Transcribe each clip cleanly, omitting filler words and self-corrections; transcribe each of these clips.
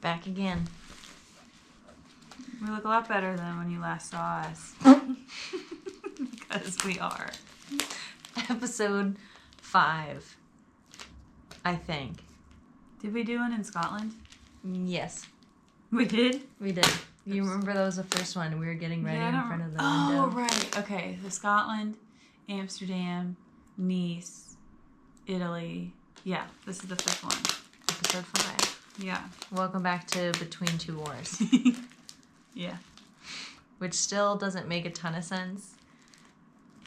Back again. We look a lot better than when you last saw us. Because we are. Episode 5, I think. Did we do one in Scotland? Yes. We did? We did. You remember that was the first one. We were getting ready in front of the window. Oh, right. Okay. So Scotland, Amsterdam, Nice, Italy. Yeah, this is the fifth one. Episode 5. Yeah. Welcome back to Between Two Wars. Yeah. Which still doesn't make a ton of sense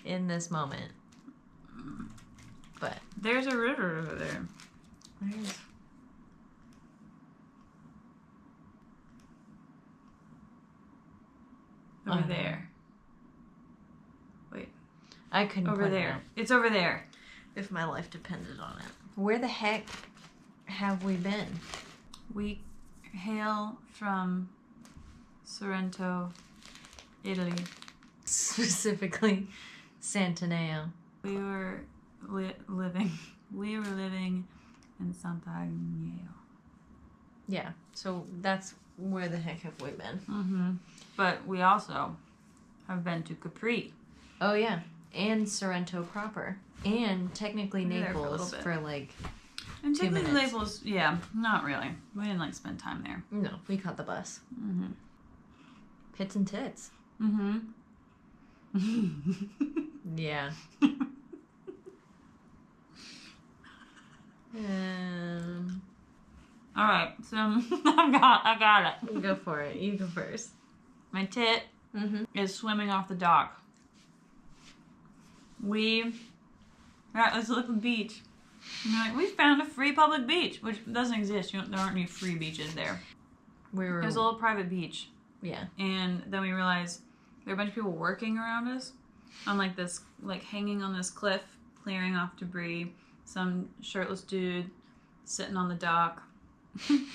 in this moment. But there's a river over there. there is. Over there. Wait. I couldn't over put there. It out. It's over there. If my life depended on it. Where the heck have we been? We hail from Sorrento, Italy. Specifically, Santaneo. We were living in Santaneo. Yeah, so that's where the heck have we been? Mm-hmm. But we also have been to Capri. Oh yeah, and Sorrento proper, and technically Naples for like. And 2 technically minutes. Naples, yeah, not really. We didn't like spend time there. No, we caught the bus. Mm-hmm. Pits and tits. Mm-hmm. Yeah. All right, so I got it. Go for it. You go first. My tit is swimming off the dock. All right, let's look at the beach. And they're like, we found a free public beach, which doesn't exist. There aren't any free beaches there. It was a little private beach. Yeah. And then we realized there were a bunch of people working around us on like this, like hanging on this cliff, clearing off debris. Some shirtless dude sitting on the dock. And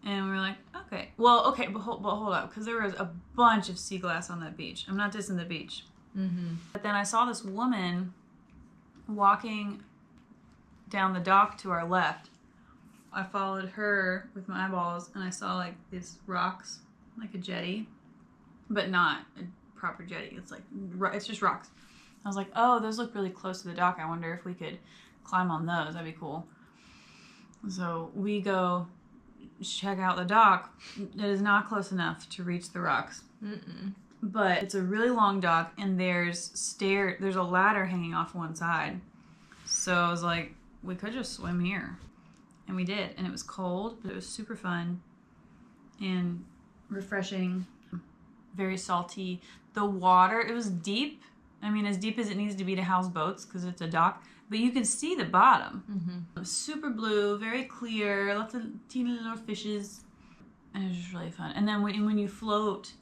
we were like, okay. Well, okay, but hold up, because there was a bunch of sea glass on that beach. I'm not dissing the beach. Mm-hmm. But then I saw this woman walking down the dock to our left. I followed her with my eyeballs, and I saw like these rocks, like a jetty, but not a proper jetty. It's just rocks. I was like, oh, those look really close to the dock. I wonder if we could climb on those. That'd be cool. So we go check out the dock. It is not close enough to reach the rocks. Mm-mm. But it's a really long dock, and there's a ladder hanging off one side. So I was like, we could just swim here. And we did. And it was cold, but it was super fun and refreshing, very salty. The water, it was deep. I mean, as deep as it needs to be to house boats because it's a dock. But you can see the bottom. Mm-hmm. Super blue, very clear, lots of teeny little fishes. And it was just really fun. And then when you float,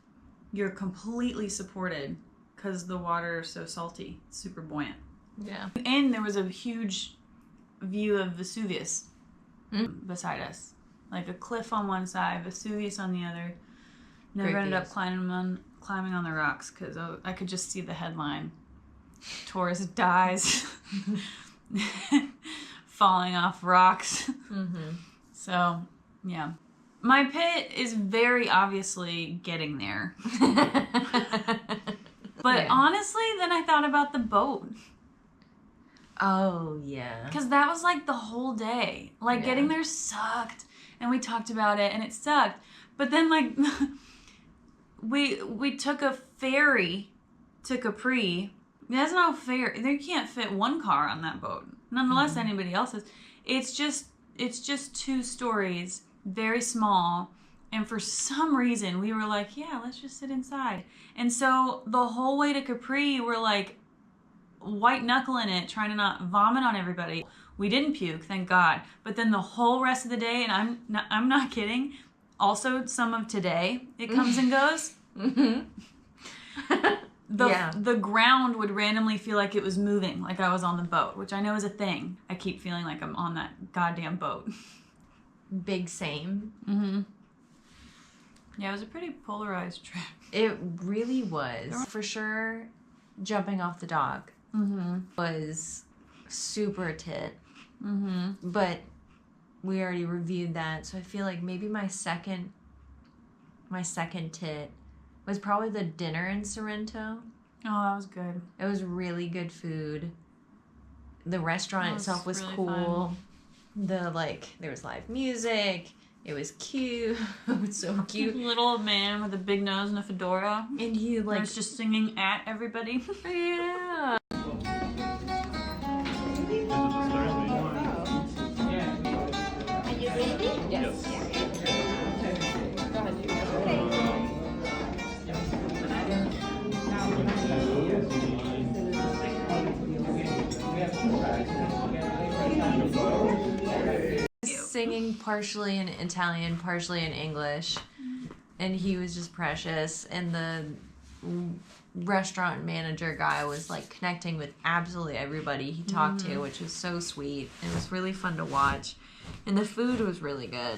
you're completely supported because the water is so salty. It's super buoyant. Yeah. And there was a huge view of Vesuvius beside us. Like a cliff on one side, Vesuvius on the other. Never ended up climbing on the rocks because I could just see the headline. Tourist dies falling off rocks. Mm-hmm. So, yeah. My pit is very obviously getting there. But honestly, then I thought about the boat. Oh, yeah. Because that was like the whole day. Like getting there sucked. And we talked about it and it sucked. But then like we took a ferry to Capri. That's not fair. They can't fit one car on that boat. Nonetheless, anybody else's. It's just 2 stories, very small. And for some reason, we were like, yeah, let's just sit inside. And so the whole way to Capri, we're like white knuckling it, trying to not vomit on everybody. We didn't puke, thank God. But then the whole rest of the day, and I'm not kidding, also some of today, it comes and goes. Mm-hmm. The ground would randomly feel like it was moving, like I was on the boat, which I know is a thing. I keep feeling like I'm on that goddamn boat. Big same. Mm-hmm. Yeah, it was a pretty polarized trip. It really was. For sure, jumping off the dock was super tit. Mm-hmm. But we already reviewed that. So I feel like maybe my second tit was probably the dinner in Sorrento. Oh, that was good. It was really good food. The restaurant itself was really cool. Fun. There was live music. It was cute. It was so cute. Little old man with a big nose and a fedora. And he was just singing at everybody. Yeah. Are you ready? Yes. Singing partially in Italian, partially in English, and he was just precious. And the restaurant manager guy was like connecting with absolutely everybody he talked to, which was so sweet. It was really fun to watch, and the food was really good.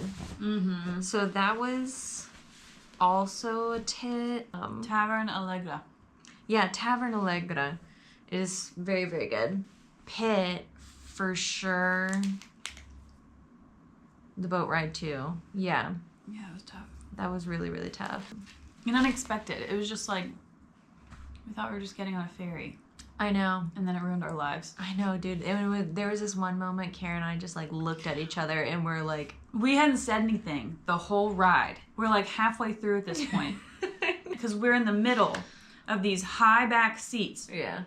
So that was also a tit. Tavern Allegra. Yeah, Tavern Allegra is very, very good. Pit for sure. The boat ride too. Yeah. Yeah, it was tough. That was really, really tough. And unexpected. It was just like, we thought we were just getting on a ferry. I know. And then it ruined our lives. I know, dude. There was this one moment Karen and I just like looked at each other and we're like... We hadn't said anything the whole ride. We're like halfway through at this point. Because we're in the middle of these high back seats. Yeah.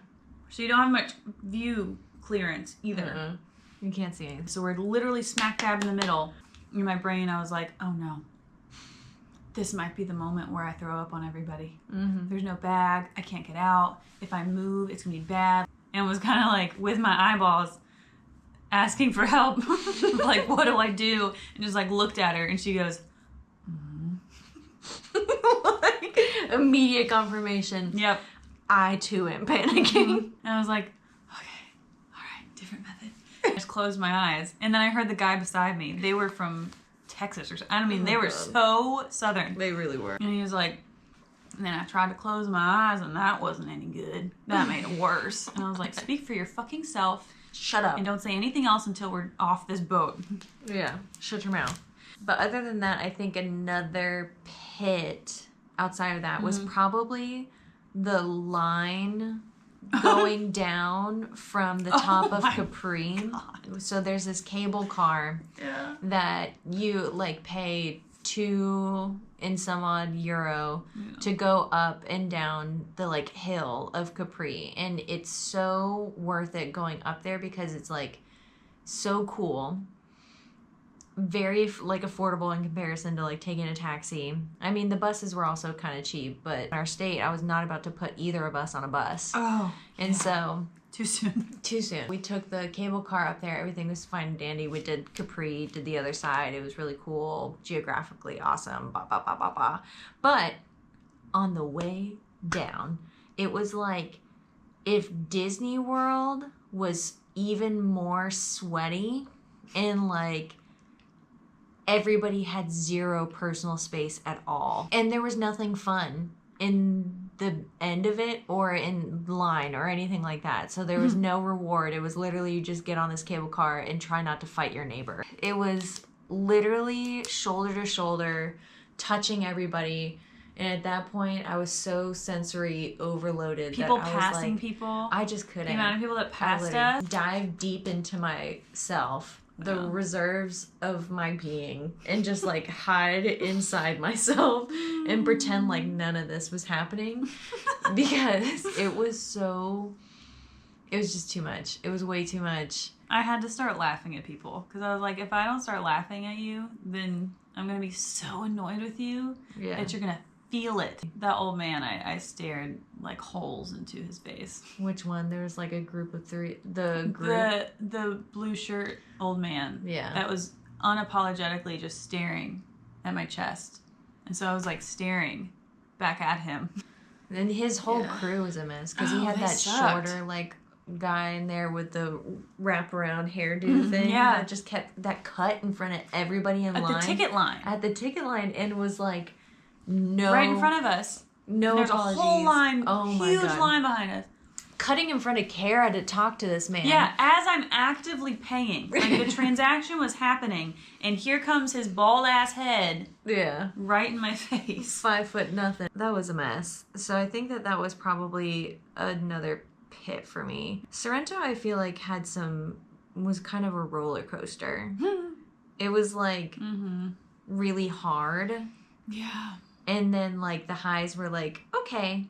So you don't have much view clearance either. You can't see anything. So we're literally smack dab in the middle. In my brain, I was like, oh no. This might be the moment where I throw up on everybody. There's no bag. I can't get out. If I move, it's going to be bad. And it was kind of like, with my eyeballs, asking for help. Like, what do I do? And just like looked at her and she goes, like, immediate confirmation. Yep. I too am panicking. And I was like, okay, all right, different method. I just closed my eyes. And then I heard the guy beside me. They were from Texas or something. I mean, they were so southern. They really were. And he was like, and then I tried to close my eyes and that wasn't any good. That made it worse. And I was like, speak for your fucking self. Shut up. And don't say anything else until we're off this boat. Yeah, shut your mouth. But other than that, I think another pit outside of that was probably the line going down from the top of Capri. God. So there's this cable car that you like pay €2 and some odd euro to go up and down the like hill of Capri, and it's so worth it going up there because it's like so cool, very like affordable in comparison to like taking a taxi. I mean, the buses were also kind of cheap, but in our state I was not about to put either of us on a bus. And so too soon. We took the cable car up there. Everything was fine and dandy. We did Capri, did the other side. It was really cool, geographically awesome. But on the way down, it was like if Disney World was even more sweaty and like everybody had zero personal space at all. And there was nothing fun in the end of it or in line or anything like that. So there was no reward. It was literally you just get on this cable car and try not to fight your neighbor. It was literally shoulder to shoulder, touching everybody. And at that point, I was so sensory overloaded. People that I passing was like, people. I just couldn't. The amount of people that passed us. Dive deep into myself, the reserves of my being, and just like hide inside myself and pretend like none of this was happening because it was just too much. It was way too much. I had to start laughing at people because I was like, if I don't start laughing at you, then I'm going to be so annoyed with you that you're going to feel it. That old man, I stared like holes into his face. Which one? There was like a group of three. The blue shirt old man. Yeah. That was unapologetically just staring at my chest. And so I was like staring back at him. And his whole crew was a mess because he had that shorter like guy in there with the wraparound hairdo thing. Yeah. That just kept that cut in front of everybody in line. At the ticket line. At the ticket line, and was like, right in front of us. No There's apologies. A whole line, oh my huge God. line behind us. cutting in front of Kara to talk to this man. Yeah, as I'm actively paying. Like, the transaction was happening, and here comes his bald-ass head. Yeah. Right in my face. 5 foot nothing. That was a mess. So I think that was probably another pit for me. Sorrento, I feel like, was kind of a roller coaster. It was, like, really hard. Yeah. And then, like, the highs were, like, okay.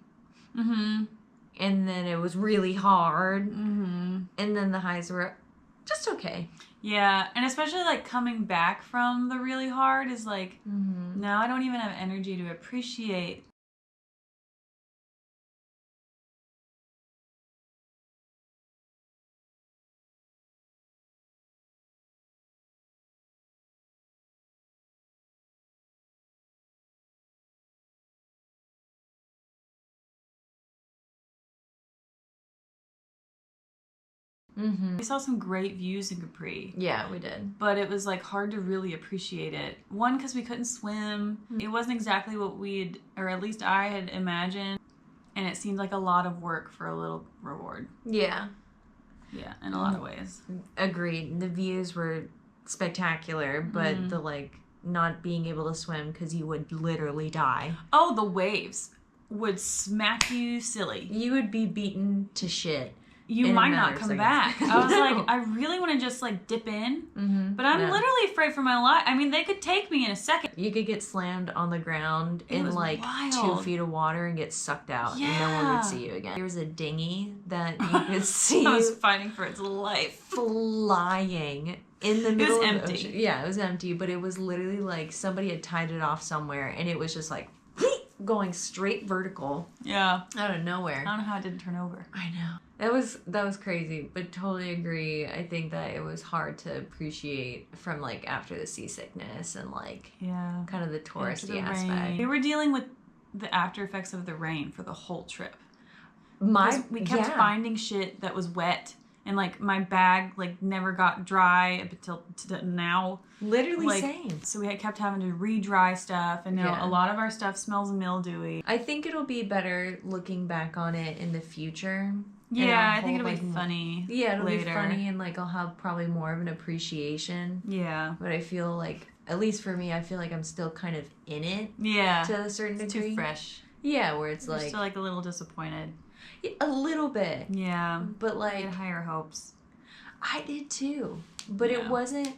And then it was really hard. And then the highs were just okay. Yeah, and especially, like, coming back from the really hard is, like, now I don't even have energy to appreciate. We saw some great views in Capri. Yeah, we did. But it was, like, hard to really appreciate it. One, because we couldn't swim. It wasn't exactly what or at least I had imagined. And it seemed like a lot of work for a little reward. Yeah. Yeah, in a lot of ways. Agreed. The views were spectacular, but the, like, not being able to swim because you would literally die. Oh, the waves would smack you silly. You would be beaten to shit. You might not come back. I was like, I really want to just, like, dip in, but I'm literally afraid for my life. I mean, they could take me in a second. You could get slammed on the ground in, like, wild. 2 feet of water and get sucked out, and no one would see you again. There was a dinghy that you could see I was fighting for its life. Flying in the middle of the ocean. Empty. Yeah, it was empty, but it was literally, like, somebody had tied it off somewhere, and it was just, like, going straight vertical. Yeah. Out of nowhere. I don't know how it didn't turn over. I know. That was crazy, but totally agree. I think that it was hard to appreciate from, like, after the seasickness and, like, kind of the touristy aspect. We were dealing with the after effects of the rain for the whole trip. We kept finding shit that was wet. And, like, my bag, like, never got dry up until now. Literally like, same. So we kept having to re-dry stuff. And now a lot of our stuff smells mildewy. I think it'll be better looking back on it in the future. Yeah, I think it'll be funny. Yeah, it'll be funny. And, like, I'll have probably more of an appreciation. Yeah. But I feel like, at least for me, I feel like I'm still kind of in it. Yeah. To a certain degree. Too fresh. Yeah, where it's You're like... still, like, a little disappointed. A little bit. Yeah. But, like... I had higher hopes. I did too. But it wasn't...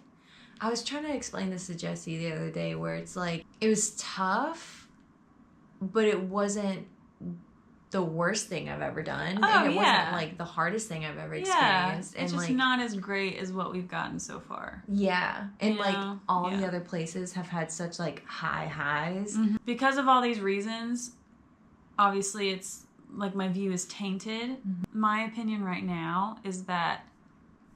I was trying to explain this to Jesse the other day where it's like, it was tough, but it wasn't the worst thing I've ever done. Oh, and it wasn't, like, the hardest thing I've ever experienced. It's and just like, not as great as what we've gotten so far. Yeah. And, like, all the other places have had such, like, high highs. Because of all these reasons, obviously it's... like, my view is tainted. My opinion right now is that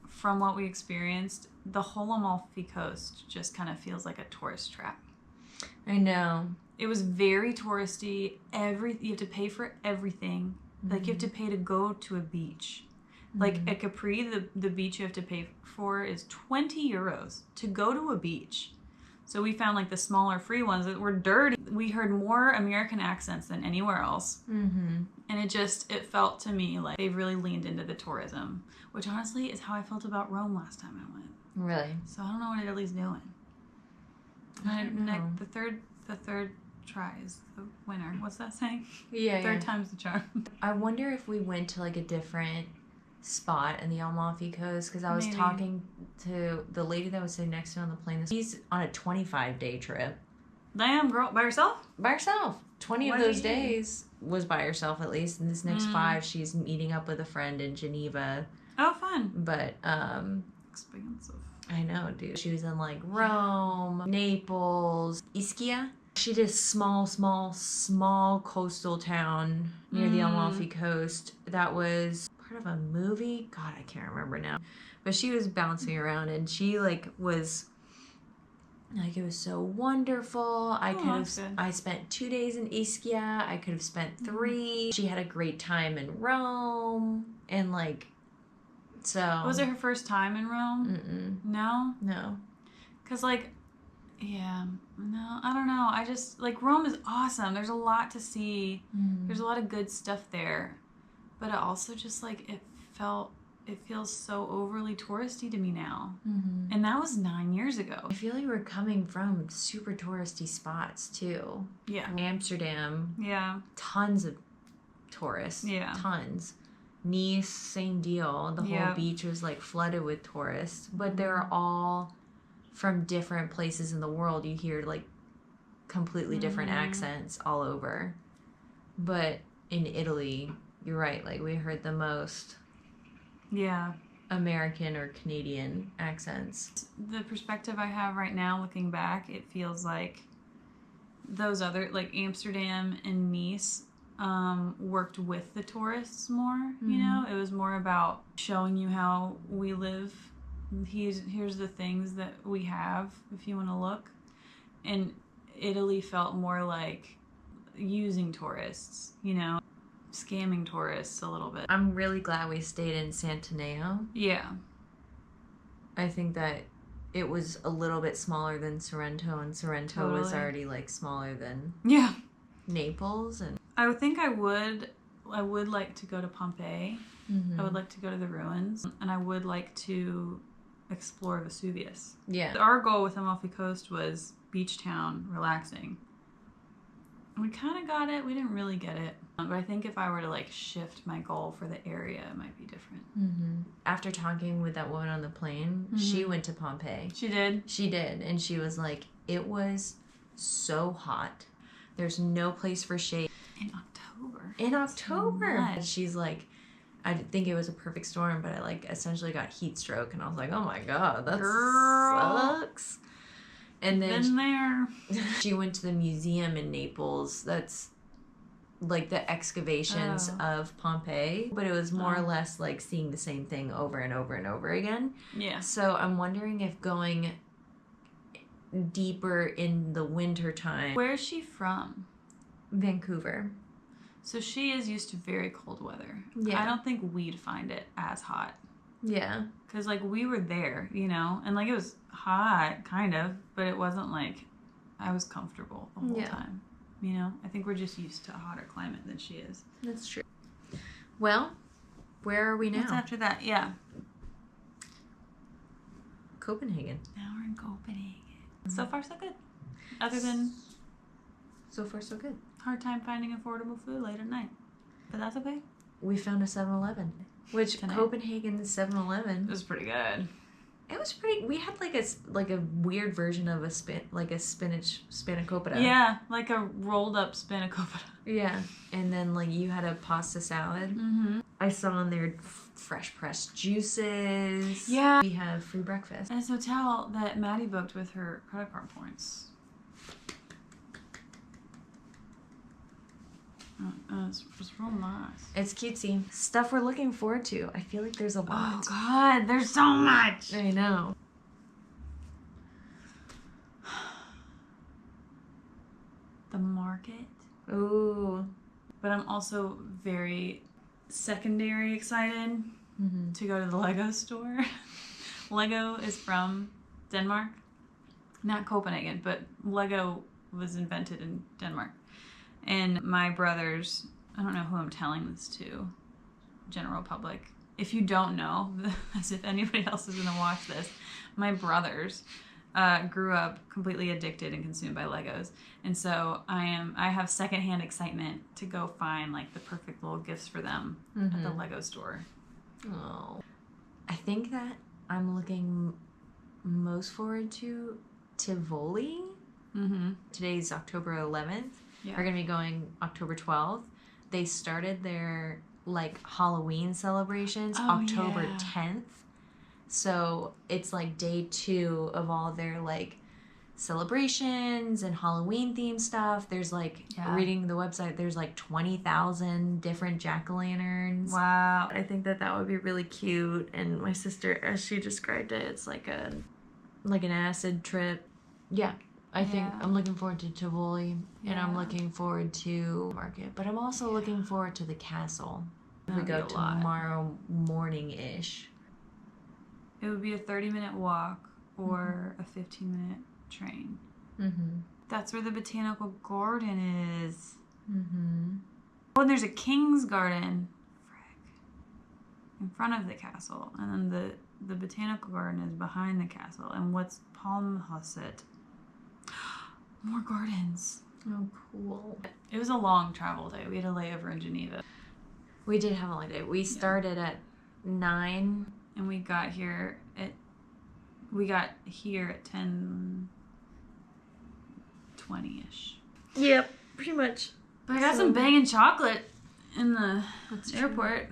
from what we experienced, the whole Amalfi Coast just kind of feels like a tourist trap. I know. It was very touristy. You have to pay for everything. Like, you have to pay to go to a beach. Like, at Capri, the beach you have to pay for is 20 euros to go to a beach. So we found, like, the smaller free ones that were dirty. We heard more American accents than anywhere else. And it felt to me like they've really leaned into the tourism, which honestly is how I felt about Rome last time I went. Really? So I don't know what Italy's doing. I don't know. The third try is the winner. What's that saying? Yeah, Third time's the charm. I wonder if we went to, like, a different spot in the Amalfi Coast, because I was talking to the lady that was sitting next to me on the plane. She's on a 25-day trip. Damn, girl, by herself? By herself. 20 What of are those you doing? days was by herself, at least. And this next 5, she's meeting up with a friend in Geneva. Oh, fun. But, Expensive. I know, dude. She was in, like, Rome, Naples, Ischia. She did a small coastal town near the Amalfi Coast that was part of a movie. God, I can't remember now. But she was bouncing around, and she, like, was... like, it was so wonderful. I spent 2 days in Ischia. I could have spent 3. She had a great time in Rome. And, like, so... Was it her first time in Rome? No? No. Because, like, yeah, no, I don't know. I just, like, Rome is awesome. There's a lot to see. There's a lot of good stuff there. But it also just like it feels so overly touristy to me now. Mm-hmm. And that was 9 years ago. I feel like we're coming from super touristy spots too. Yeah. Amsterdam, Yeah. tons of tourists. Yeah. Tons. Nice, same deal. The whole beach was like flooded with tourists. But they're all from different places in the world. You hear like completely different accents all over. But in Italy, you're right, like we heard the most American or Canadian accents. The perspective I have right now looking back, it feels like those other, like Amsterdam and Nice, worked with the tourists more, you know? It was more about showing you how we live. Here's the things that we have if you want to look. And Italy felt more like using tourists, you know? Scamming tourists a little bit. I'm really glad we stayed in Sant'Antonio. Yeah. I think that it was a little bit smaller than Sorrento, and Sorrento was already like smaller than Naples. And I think I would like to go to Pompeii. I would like to go to the ruins, and I would like to explore Vesuvius. Yeah. Our goal with Amalfi Coast was beach town, relaxing. We kind of got it. We didn't really get it. But I think if I were to like shift my goal for the area, it might be different. After talking with that woman on the plane, she went to Pompeii. She did? She did. And she was like, it was so hot. There's no place for shade. In October. In October. So She's like, I think it was a perfect storm, but I like essentially got heat stroke. And I was like, oh my God, that sucks. And then been there. She went to the museum in Naples. That's like the excavations of Pompeii, but it was more or less like seeing the same thing over and over and over again. Yeah. So I'm wondering if going deeper in the winter time. Where is she from? Vancouver. So she is used to very cold weather. Yeah. I don't think we'd find it as hot. Yeah. Because, like, we were there, you know? And, like, it was hot, kind of. But it wasn't, like, I was comfortable the whole time. You know? I think we're just used to a hotter climate than she is. That's true. Well, where are we now? What's after that? Yeah. Copenhagen. Now we're in Copenhagen. So far, so good. Other than So far, so good. hard time finding affordable food late at night. But that's okay. We found a 7-Eleven. Which Tonight. Copenhagen's 7-Eleven. It was pretty good. It was pretty. We had like a weird version of a spinach spanakopita. Yeah, like a rolled up spanakopita. Yeah, and then like you had a pasta salad. Mm-hmm. I saw on there fresh pressed juices. Yeah. We have free breakfast. And this hotel that Maddie booked with her credit card points. It's real nice. It's cutesy. Stuff we're looking forward to. I feel like there's a Oh lot. God, there's so much. I know. The market. Ooh. But I'm also very secondary excited to go to the Lego store. Lego is from Denmark. Not Copenhagen, but Lego was invented in Denmark. And my brothers, I don't know who I'm telling this to, general public. If you don't know, as if anybody else is going to watch this, my brothers grew up completely addicted and consumed by Legos. And so I have secondhand excitement to go find like the perfect little gifts for them at the Lego store. Oh. I think that I'm looking most forward to Tivoli. Today's October 11th. Yeah. We're going to be going October 12th. They started their like Halloween celebrations October 10th. So it's like day 2 of all their like celebrations and Halloween themed stuff. There's like, reading the website, there's like 20,000 different jack-o'-lanterns. Wow. I think that would be really cute. And my sister, as she described it, it's like an acid trip. Yeah. I think I'm looking forward to Tivoli, and I'm looking forward to market, but I'm also looking forward to the castle. We go tomorrow morning-ish. It would be a 30-minute walk or a 15-minute train. That's where the botanical garden is. Oh, and there's a king's garden. Frick. in front of the castle, and then the botanical garden is behind the castle. And what's Palmhuset? More gardens. Oh, cool. It was a long travel day. We had a layover in Geneva. We did have a long day. We started at 9. And we got here at 10:20-ish. Yep, pretty much. But I got some banging chocolate in the airport.